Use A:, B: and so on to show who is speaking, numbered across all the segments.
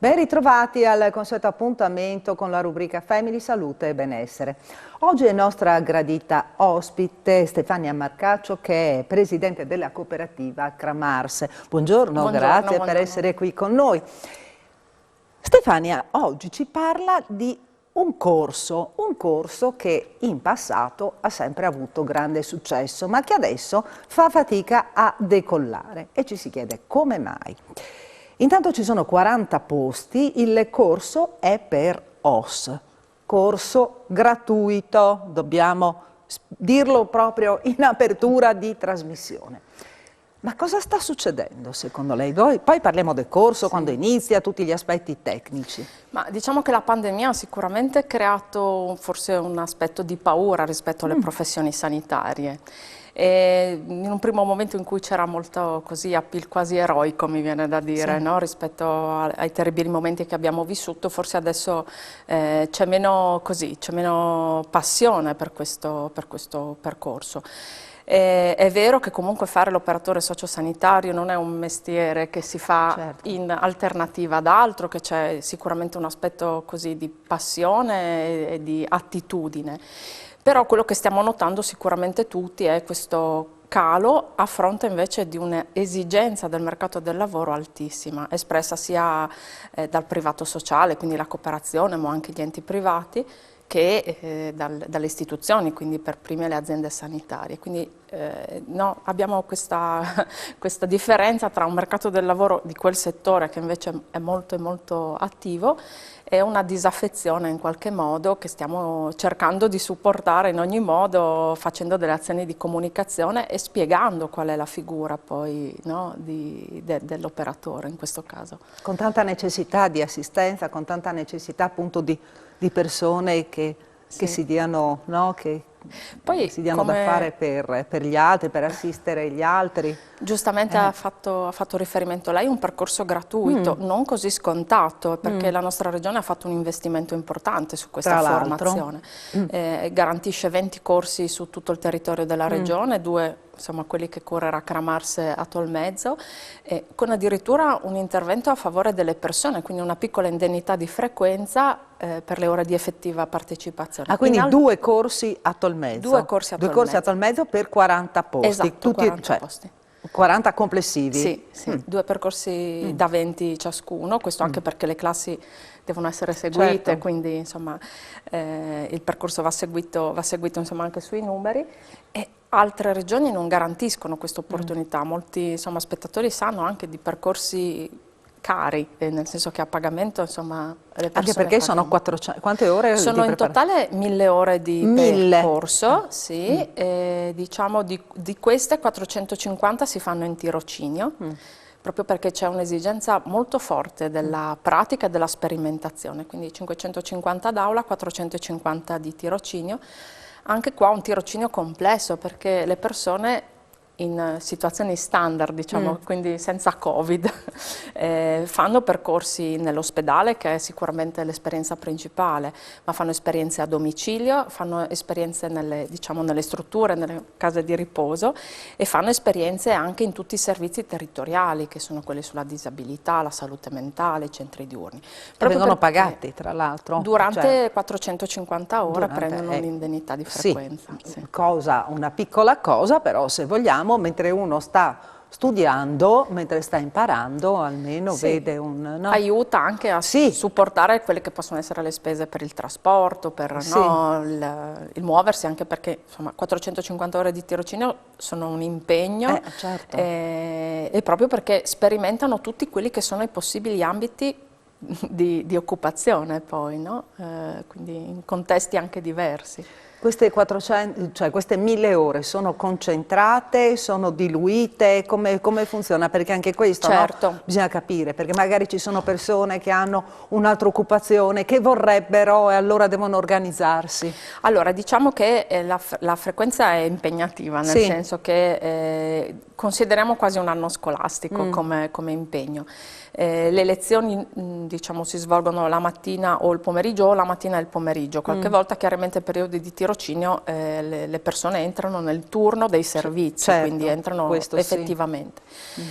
A: Ben ritrovati al consueto appuntamento con la rubrica Family, Salute e Benessere. Oggi è nostra gradita ospite Stefania Marcaccio, che è presidente della cooperativa Cramars. Buongiorno, grazie per essere qui con noi. Stefania oggi ci parla di un corso che in passato ha sempre avuto grande successo, ma che adesso fa fatica a decollare e ci si chiede come mai. Intanto ci sono 40 posti, il corso è per OS, corso gratuito, dobbiamo dirlo proprio in apertura di trasmissione. Ma cosa sta succedendo secondo lei? Poi parliamo del corso, quando inizia, tutti gli aspetti tecnici.
B: Ma diciamo che la pandemia ha sicuramente creato forse un aspetto di paura rispetto alle professioni sanitarie. E in un primo momento in cui c'era molto così appeal quasi eroico, mi viene da dire, no? Rispetto ai terribili momenti che abbiamo vissuto, forse adesso c'è meno passione per questo percorso. È vero che comunque fare l'operatore sociosanitario non è un mestiere che si fa in alternativa ad altro, che c'è sicuramente un aspetto così di passione e di attitudine. Però quello che stiamo notando sicuramente tutti è questo calo a fronte invece di un'esigenza del mercato del lavoro altissima, espressa sia dal privato sociale, quindi la cooperazione, ma anche gli enti privati, che dalle istituzioni, quindi per prime le aziende sanitarie. Quindi abbiamo questa differenza tra un mercato del lavoro di quel settore che invece è molto attivo e una disaffezione in qualche modo che stiamo cercando di supportare in ogni modo, facendo delle azioni di comunicazione e spiegando qual è la figura poi dell'operatore in questo caso.
A: Con tanta necessità di assistenza, con tanta necessità appunto di persone che si diano, no? Poi, si diano da fare per gli altri, per assistere gli altri.
B: Giustamente ha fatto riferimento lei a un percorso gratuito, non così scontato, perché la nostra regione ha fatto un investimento importante su questa formazione. Garantisce 20 corsi su tutto il territorio della regione, 2 insomma quelli che correrà Cramars a Tolmezzo, con addirittura un intervento a favore delle persone, quindi una piccola indennità di frequenza per le ore di effettiva partecipazione.
A: Ah, quindi 2 corsi a Tolmezzo?
B: 2 corsi a Tolmezzo.
A: 2 corsi a Tolmezzo per 40 posti?
B: Esatto,
A: tutti,
B: 40 posti.
A: 40 complessivi?
B: Sì, 2 percorsi da 20 ciascuno, questo anche perché le classi devono essere seguite, quindi insomma il percorso va seguito insomma, anche sui numeri. E altre regioni non garantiscono questa opportunità, molti insomma, spettatori sanno anche di percorsi cari, nel senso che a pagamento insomma le persone
A: anche perché
B: pagano.
A: Sono 400, quante ore?
B: Sono in totale 1000 ore di percorso, diciamo di queste 450 si fanno in tirocinio, proprio perché c'è un'esigenza molto forte della pratica e della sperimentazione, quindi 550 d'aula, 450 di tirocinio. Anche qua un tirocinio complesso perché le persone in situazioni standard, diciamo, quindi senza Covid, fanno percorsi nell'ospedale, che è sicuramente l'esperienza principale, ma fanno esperienze a domicilio, fanno esperienze nelle strutture, nelle case di riposo e fanno esperienze anche in tutti i servizi territoriali, che sono quelli sulla disabilità, la salute mentale, i centri diurni.
A: Vengono pagati, tra l'altro?
B: Durante 450 ore prendono un'indennità di frequenza.
A: Una piccola cosa, però se vogliamo, mentre uno sta studiando, mentre sta imparando, almeno vede un... No?
B: Aiuta anche a supportare quelle che possono essere le spese per il trasporto, per il muoversi, anche perché insomma 450 ore di tirocinio sono un impegno e proprio perché sperimentano tutti quelli che sono i possibili ambiti di occupazione poi, no? Quindi in contesti anche diversi.
A: Queste 1000 ore sono concentrate, sono diluite, come funziona? Perché anche questo bisogna capire, perché magari ci sono persone che hanno un'altra occupazione, che vorrebbero e allora devono organizzarsi.
B: Allora, diciamo che la frequenza è impegnativa, nel senso che consideriamo quasi un anno scolastico come impegno. Le lezioni diciamo, si svolgono la mattina o il pomeriggio, o la mattina e il pomeriggio, qualche volta chiaramente periodi di tirocinio tirocinio le persone entrano nel turno dei servizi,
A: certo,
B: quindi entrano effettivamente.
A: Sì.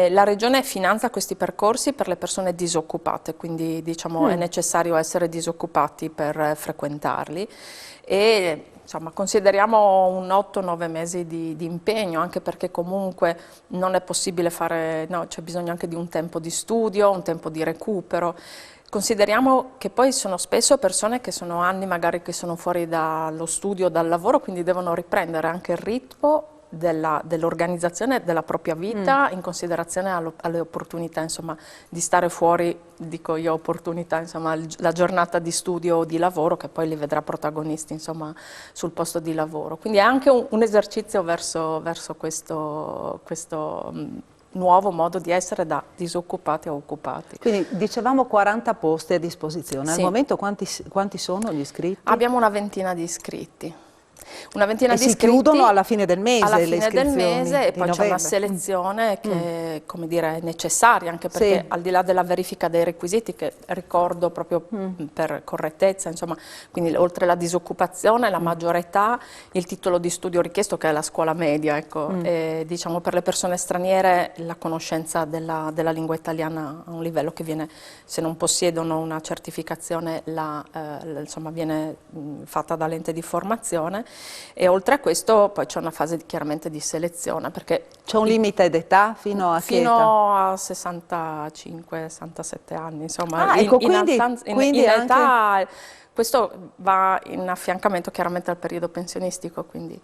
B: La Regione finanzia questi percorsi per le persone disoccupate, quindi diciamo è necessario essere disoccupati per frequentarli e insomma, consideriamo un 8-9 mesi di impegno, anche perché comunque non è possibile fare, no, c'è bisogno anche di un tempo di studio, un tempo di recupero. Consideriamo che poi sono spesso persone che sono anni magari che sono fuori dallo studio, dal lavoro, quindi devono riprendere anche il ritmo dell'organizzazione della propria vita in considerazione alle opportunità, insomma, di stare fuori, dico io opportunità, insomma, la giornata di studio o di lavoro che poi li vedrà protagonisti, insomma, sul posto di lavoro. Quindi è anche un esercizio verso questo nuovo modo di essere da disoccupati a occupati.
A: Quindi dicevamo 40 posti a disposizione,
B: Sì.
A: al momento quanti sono gli iscritti?
B: Abbiamo una ventina di iscritti. Una ventina
A: e
B: di
A: si
B: iscritti
A: chiudono alla fine del mese
B: alla
A: le
B: fine del
A: iscrizioni
B: mese e
A: di
B: poi c'è una
A: novembre.
B: selezione che come dire, è necessaria, anche perché
A: Sì.
B: al di là della verifica dei requisiti, che ricordo proprio per correttezza, insomma, quindi oltre la disoccupazione, la maggiore età, il titolo di studio richiesto che è la scuola media, ecco, e, diciamo, per le persone straniere la conoscenza della lingua italiana a un livello che viene, se non possiedono una certificazione, insomma, viene fatta dall'ente di formazione. E oltre a questo poi c'è una fase chiaramente di selezione, perché
A: c'è un limite d'età fino a che età?
B: Fino a 65-67 anni, insomma,
A: ecco,
B: in età, questo va in affiancamento chiaramente al periodo pensionistico, quindi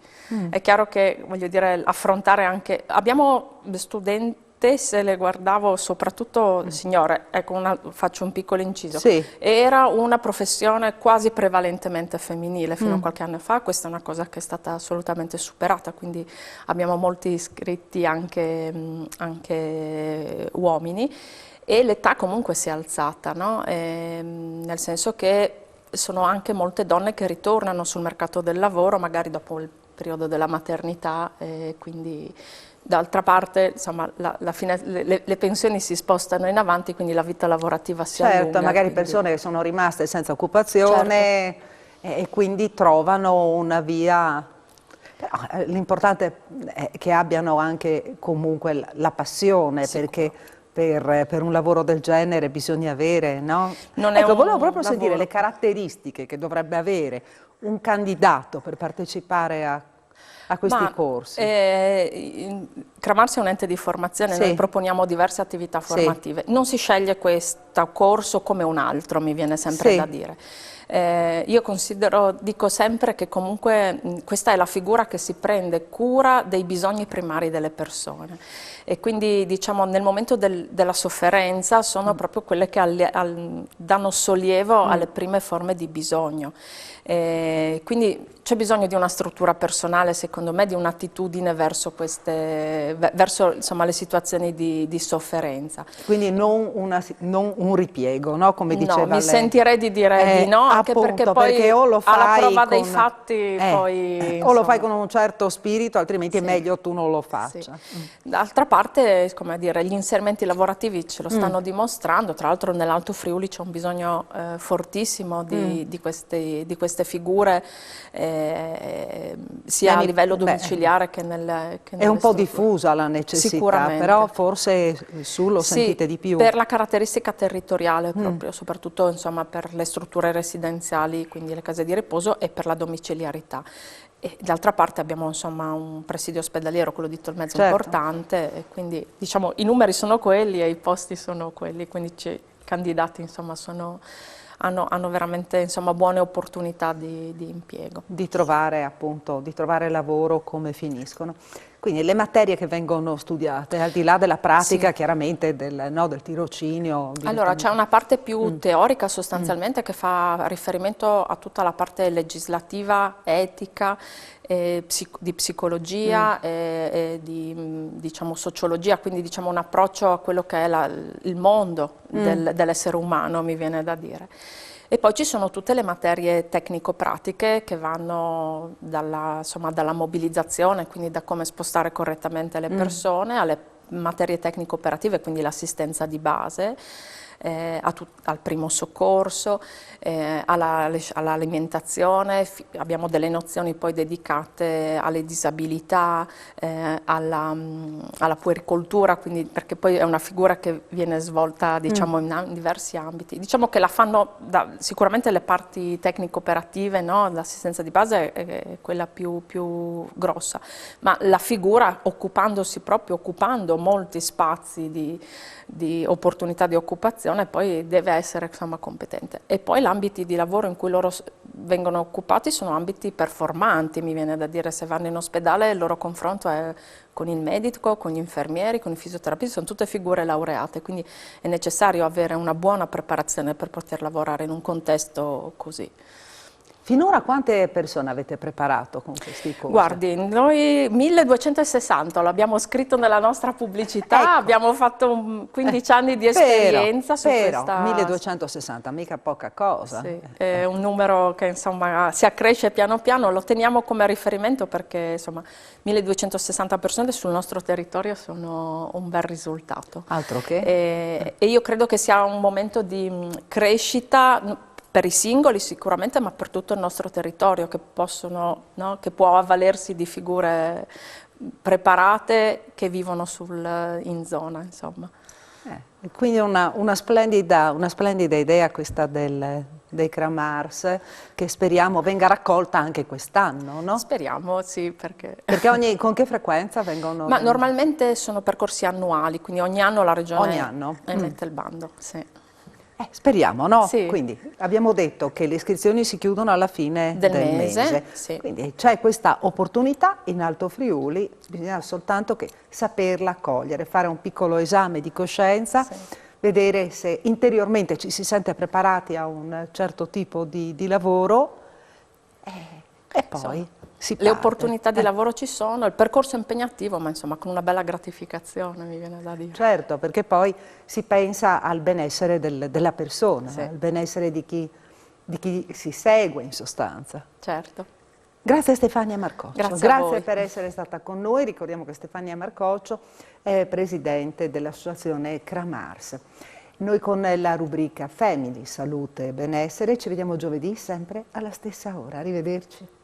B: è chiaro che, voglio dire, affrontare anche, abbiamo studenti, se le guardavo soprattutto signore, ecco, faccio un piccolo inciso,
A: sì.
B: Era una professione quasi prevalentemente femminile fino a qualche anno fa, questa è una cosa che è stata assolutamente superata, quindi abbiamo molti iscritti anche uomini e l'età comunque si è alzata, no? Nel senso che sono anche molte donne che ritornano sul mercato del lavoro magari dopo il periodo della maternità, quindi d'altra parte, insomma, le pensioni si spostano in avanti, quindi la vita lavorativa si allunga.
A: Certo, magari
B: quindi
A: persone che sono rimaste senza occupazione e quindi trovano una via. L'importante è che abbiano anche comunque la passione, perché per un lavoro del genere bisogna avere, no? Ecco, volevo proprio sentire le caratteristiche che dovrebbe avere un candidato per partecipare a questi corsi.
B: Cramarsi è un ente di formazione, noi proponiamo diverse attività formative. Non si sceglie questo corso come un altro, mi viene sempre da dire. Io dico sempre che comunque questa è la figura che si prende cura dei bisogni primari delle persone e quindi diciamo nel momento della sofferenza sono proprio quelle che danno sollievo alle prime forme di bisogno. Quindi c'è bisogno di una struttura personale, secondo me, di un'attitudine verso insomma, le situazioni di sofferenza.
A: Quindi non un ripiego, no? Come diceva
B: lei. Mi sentirei di dire di no, anche perché poi
A: o lo fai
B: alla prova dei fatti poi...
A: o lo fai con un certo spirito, altrimenti è meglio tu non lo faccia.
B: D'altra parte, come dire, gli inserimenti lavorativi ce lo stanno dimostrando, tra l'altro nell'Alto Friuli c'è un bisogno fortissimo di queste figure, sia a livello domiciliare che nelle
A: È un po' diffusa la necessità, però forse su lo sentite di più.
B: Per la caratteristica territoriale proprio, soprattutto insomma, per le strutture residenziali, quindi le case di riposo e per la domiciliarità. E d'altra parte abbiamo insomma un presidio ospedaliero, quello di Tolmezzo importante, e quindi diciamo i numeri sono quelli e i posti sono quelli, quindi i candidati insomma hanno veramente insomma, buone opportunità di impiego.
A: Di trovare lavoro come finiscono. Quindi le materie che vengono studiate, al di là della pratica chiaramente del tirocinio.
B: Allora c'è una parte più teorica sostanzialmente che fa riferimento a tutta la parte legislativa, etica, di psicologia e di diciamo, sociologia, quindi diciamo, un approccio a quello che è il mondo dell'essere umano, mi viene da dire. E poi ci sono tutte le materie tecnico-pratiche che vanno dalla mobilizzazione, quindi da come spostare correttamente le persone, alle materie tecnico-operative, quindi l'assistenza di base, al primo soccorso, all'alimentazione, abbiamo delle nozioni poi dedicate alle disabilità, alla puericoltura, quindi, perché poi è una figura che viene svolta, diciamo, in diversi ambiti. Diciamo che la fanno sicuramente le parti tecnico-operative, no? L'assistenza di base è quella più grossa, ma la figura occupando molti spazi di opportunità di occupazione, poi deve essere, insomma, competente. E poi gli ambiti di lavoro in cui loro vengono occupati sono ambiti performanti, mi viene da dire. Se vanno in ospedale il loro confronto è con il medico, con gli infermieri, con i fisioterapisti, sono tutte figure laureate, quindi è necessario avere una buona preparazione per poter lavorare in un contesto così.
A: Finora quante persone avete preparato con questi corsi?
B: Guardi, noi 1260, l'abbiamo scritto nella nostra pubblicità,
A: ecco.
B: Abbiamo fatto 15 anni di esperienza su questa...
A: 1260, mica poca cosa.
B: Sì, è un numero che, insomma, si accresce piano piano, lo teniamo come riferimento perché, insomma, 1260 persone sul nostro territorio sono un bel risultato.
A: Altro che.
B: E io credo che sia un momento di crescita per i singoli sicuramente, ma per tutto il nostro territorio, che possono, no, che può avvalersi di figure preparate che vivono in zona, insomma.
A: Quindi una splendida idea questa dei CRAMARS, che speriamo venga raccolta anche quest'anno, no?
B: Speriamo, sì, perché
A: con che frequenza vengono?
B: Ma normalmente sono percorsi annuali, quindi ogni anno la Regione emette il bando, sì.
A: Speriamo, no?
B: Sì.
A: Quindi abbiamo detto che le iscrizioni si chiudono alla fine del mese.
B: Sì.
A: Quindi c'è questa opportunità in Alto Friuli, bisogna soltanto che saperla cogliere, fare un piccolo esame di coscienza, sì, vedere se interiormente ci si sente preparati a un certo tipo di lavoro e poi si parte.
B: Le opportunità di lavoro ci sono, il percorso è impegnativo, ma insomma con una bella gratificazione, mi viene da dire.
A: Certo, perché poi si pensa al benessere della persona, sì, al benessere di chi si segue in sostanza.
B: Certo.
A: Grazie a Stefania Marcoccio.
B: Grazie
A: per essere stata con noi. Ricordiamo che Stefania Marcoccio è presidente dell'associazione CRAMARS. Noi con la rubrica Family, Salute e Benessere ci vediamo giovedì sempre alla stessa ora. Arrivederci.